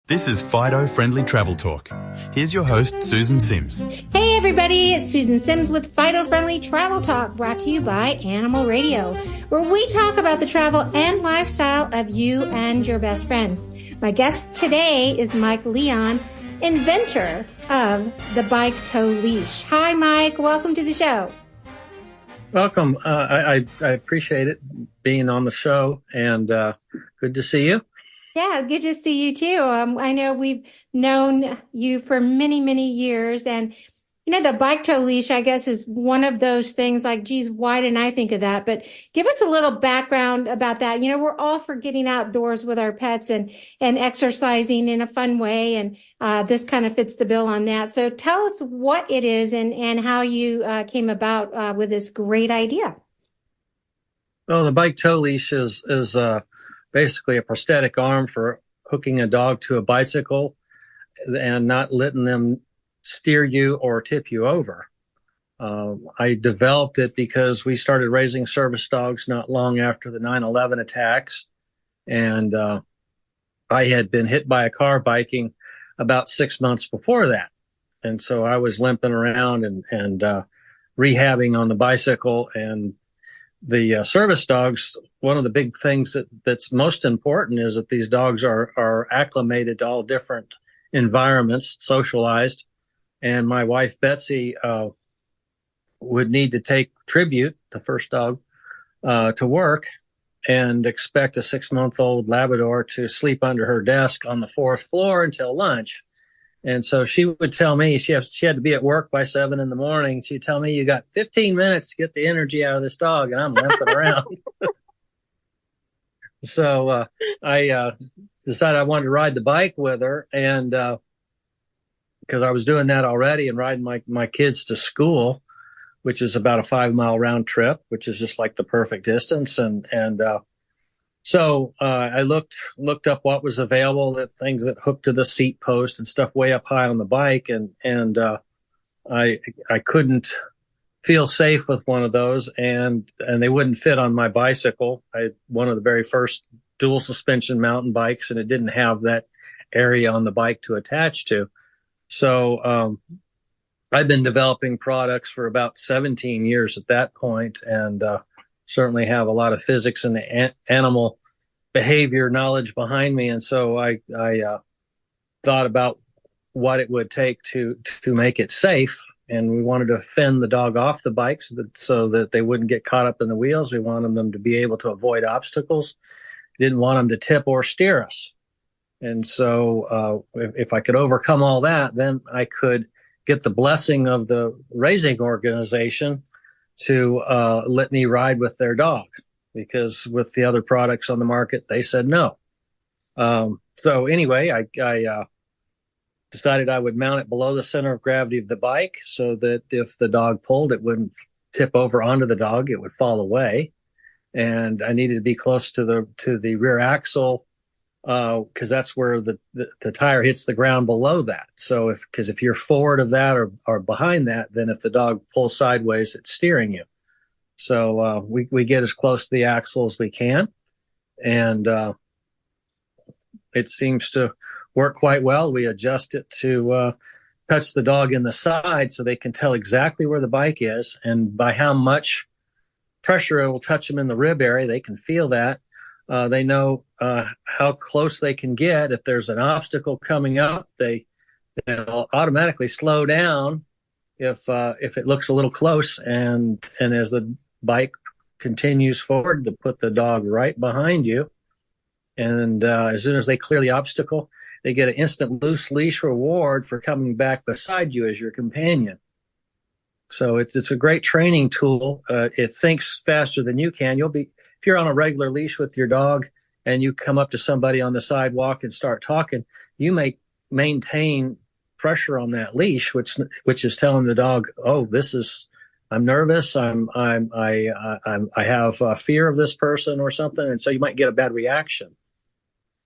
This is Fido Friendly Travel Talk. Here's your host, Susan Sims. Hey everybody, it's Susan Sims with Fido Friendly Travel Talk, brought to you by Animal Radio, where we talk about the travel and lifestyle of you and your best friend. My guest today is Mike Leon, inventor of the Bike Tow Leash. Hi Mike, welcome to the show. Welcome. I appreciate it being on the show, and good to see you. Yeah, good to see you too. I know we've known you for many, many years, and the Bike Tow Leash, I guess, is one of those things like, geez, why didn't I think of that? But give us a little background about that. We're all for getting outdoors with our pets and exercising in a fun way, and this kind of fits the bill on that. So tell us what it is and how you came about with this great idea. Well, the Bike Tow Leash is basically a prosthetic arm for hooking a dog to a bicycle and not letting them steer you or tip you over. I developed it because we started raising service dogs not long after the 9/11 attacks. And I had been hit by a car biking about 6 months before that. And so I was limping around and rehabbing on the bicycle. And the service dogs, one of the big things that's most important is that these dogs are acclimated to all different environments, socialized. And my wife, Betsy, would need to take Tribute, the first dog, to work and expect a 6-month-old Labrador to sleep under her desk on the 4th floor until lunch. And so she would tell me she had to be at work by 7 a.m. She'd tell me, you got 15 minutes to get the energy out of this dog, and I'm limping around. So I decided I wanted to ride the bike with her, and because I was doing that already and riding my kids to school, which is about a 5-mile round trip, which is just like the perfect distance. So I looked up what was available, the things that hooked to the seat post and stuff way up high on the bike, and I couldn't feel safe with one of those, and they wouldn't fit on my bicycle. I had one of the very first dual suspension mountain bikes, and it didn't have that area on the bike to attach to. So I've been developing products for about 17 years at that point, and certainly have a lot of physics and animal behavior knowledge behind me. And so I thought about what it would take to make it safe. And we wanted to fend the dog off the bike so that they wouldn't get caught up in the wheels. We wanted them to be able to avoid obstacles. Didn't want them to tip or steer us. And so if I could overcome all that, then I could get the blessing of the raising organization to let me ride with their dog, because with the other products on the market, they said no. So anyway, I decided I would mount it below the center of gravity of the bike so that if the dog pulled, it wouldn't tip over onto the dog, it would fall away. And I needed to be close to the rear axle, because that's where the tire hits the ground below that. So if you're forward of that or behind that, then if the dog pulls sideways, it's steering you. So we get as close to the axle as we can, and it seems to work quite well. We adjust it to touch the dog in the side so they can tell exactly where the bike is, and by how much pressure it will touch them in the rib area, they can feel that. They know how close they can get. If there's an obstacle coming up, they'll automatically slow down if it looks a little close. And as the bike continues forward, to put the dog right behind you. And as soon as they clear the obstacle, they get an instant loose leash reward for coming back beside you as your companion. So it's a great training tool. It thinks faster than you can. If you're on a regular leash with your dog and you come up to somebody on the sidewalk and start talking, you may maintain pressure on that leash, which is telling the dog, "Oh, I'm nervous. I have fear of this person or something," and so you might get a bad reaction,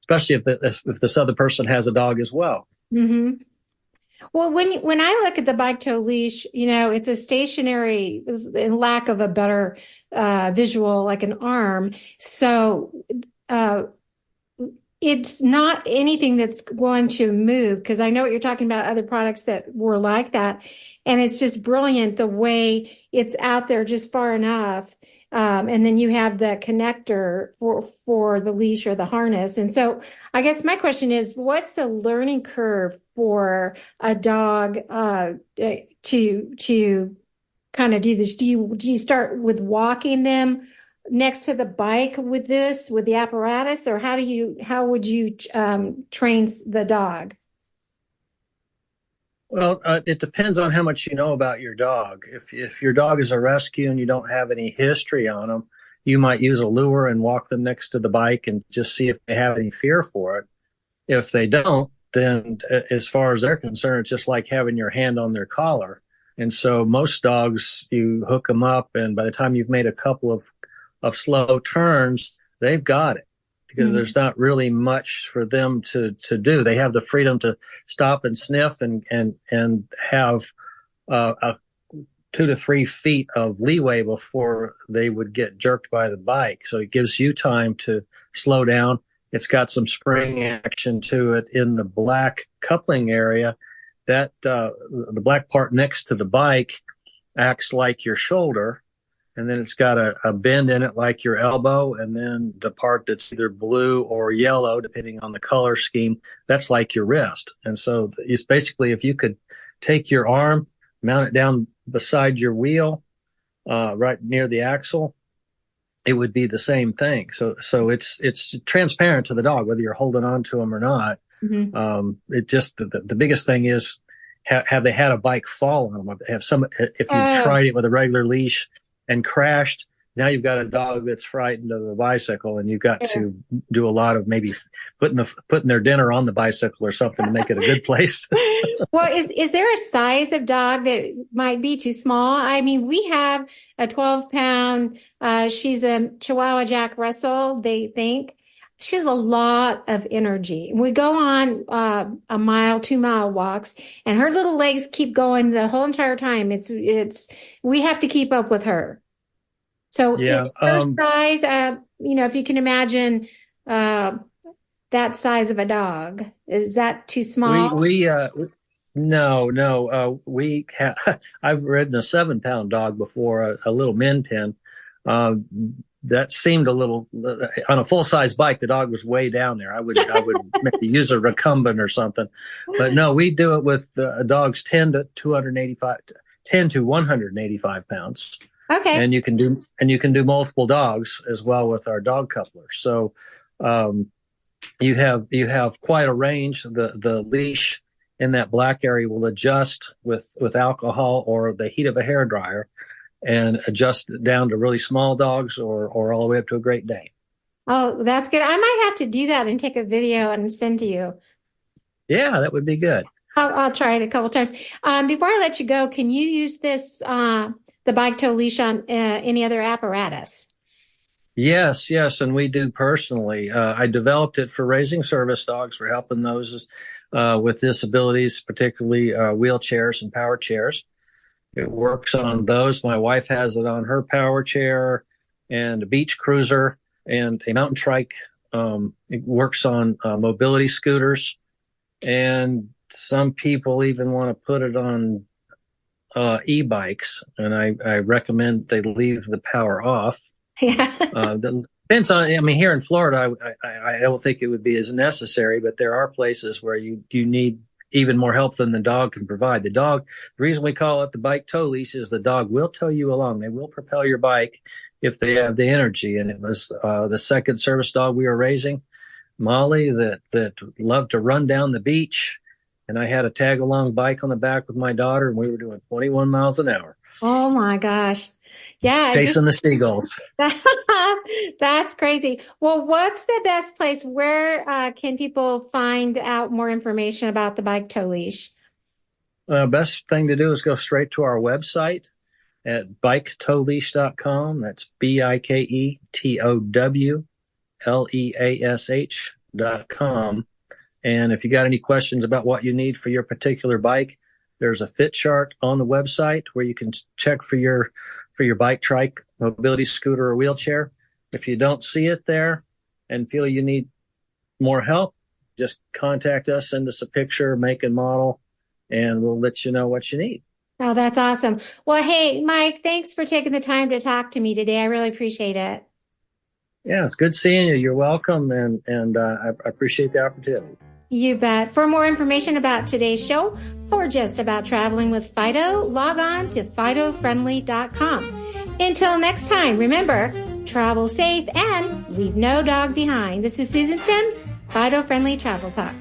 especially if this other person has a dog as well. Mm-hmm. Well, when I look at the Bike Tow Leash, it's a stationary, in lack of a better visual, like an arm. So it's not anything that's going to move, because I know what you're talking about, other products that were like that. And it's just brilliant the way it's out there just far enough. And then you have the connector for the leash or the harness. And so I guess my question is, what's the learning curve for a dog to kind of do this? Do you start with walking them next to the bike with the apparatus, or how would you train the dog? Well, it depends on how much you know about your dog. If your dog is a rescue and you don't have any history on them, you might use a lure and walk them next to the bike and just see if they have any fear for it. If they don't, then as far as they're concerned, it's just like having your hand on their collar. And so most dogs, you hook them up, and by the time you've made a couple of slow turns, they've got it, because there's not really much for them to do. They have the freedom to stop and sniff and have a 2 to 3 feet of leeway before they would get jerked by the bike. So it gives you time to slow down. It's got some spring action to it in the black coupling area. That the black part next to the bike acts like your shoulder, and then it's got a bend in it like your elbow, and then the part that's either blue or yellow, depending on the color scheme, that's like your wrist. And so it's basically, if you could take your arm, mount it down beside your wheel, right near the axle, it would be the same thing. So it's transparent to the dog, whether you're holding on to them or not. It just, the biggest thing is, have they had a bike fall on them? If you tried it with a regular leash and crashed, now you've got a dog that's frightened of the bicycle, and you've got to do a lot of maybe putting their dinner on the bicycle or something to make it a good place. Well, is there a size of dog that might be too small? I mean, we have a 12-pound, she's a Chihuahua Jack Russell, they think. She has a lot of energy. We go on a 2-mile walks, and her little legs keep going the whole entire time. We have to keep up with her. So is her size, if you can imagine that size of a dog, is that too small? No. I've ridden a 7-pound dog before, a little min pin. That seemed a little, on a full-size bike, the dog was way down there. I would maybe use a recumbent or something. But no, we do it with dogs 10 to 185 pounds. Okay. And you can do multiple dogs as well with our dog coupler. So you have quite a range. The leash in that black area will adjust with alcohol or the heat of a hairdryer, and adjust down to really small dogs or all the way up to a Great Dane. Oh, that's good. I might have to do that and take a video and send to you. Yeah, that would be good. I'll try it a couple times. Before I let you go, can you use this, the Bike Tow Leash on any other apparatus? Yes, and we do personally. I developed it for raising service dogs, for helping those with disabilities, particularly wheelchairs and power chairs. It works on those. My wife has it on her power chair and a beach cruiser and a mountain trike. It works on mobility scooters, and some people even want to put it on e-bikes. And I recommend they leave the power off. Yeah. Depends on. I mean, here in Florida, I don't think it would be as necessary, but there are places where you need even more help than the dog can provide. The reason we call it the Bike Tow Leash is the dog will tow you along. They will propel your bike if they have the energy. And it was the second service dog we were raising, Molly, that loved to run down the beach. And I had a tag-along bike on the back with my daughter, and we were doing 21 miles an hour. Oh, my gosh. Yeah. Chasing the seagulls. That's crazy. Well, what's the best place? Where can people find out more information about the Bike Tow Leash? Best thing to do is go straight to our website at biketowleash.com. That's BIKETOWLEASH.com. And if you got any questions about what you need for your particular bike, there's a fit chart on the website where you can check for your bike, trike, mobility scooter, or wheelchair. If you don't see it there and feel you need more help, just contact us, send us a picture, make and model, and we'll let you know what you need. Oh, that's awesome. Well, hey, Mike, thanks for taking the time to talk to me today. I really appreciate it. Yeah, it's good seeing you. You're welcome, and I appreciate the opportunity. You bet. For more information about today's show or just about traveling with Fido, log on to FidoFriendly.com. Until next time, remember, travel safe and leave no dog behind. This is Susan Sims, Fido Friendly Travel Talk.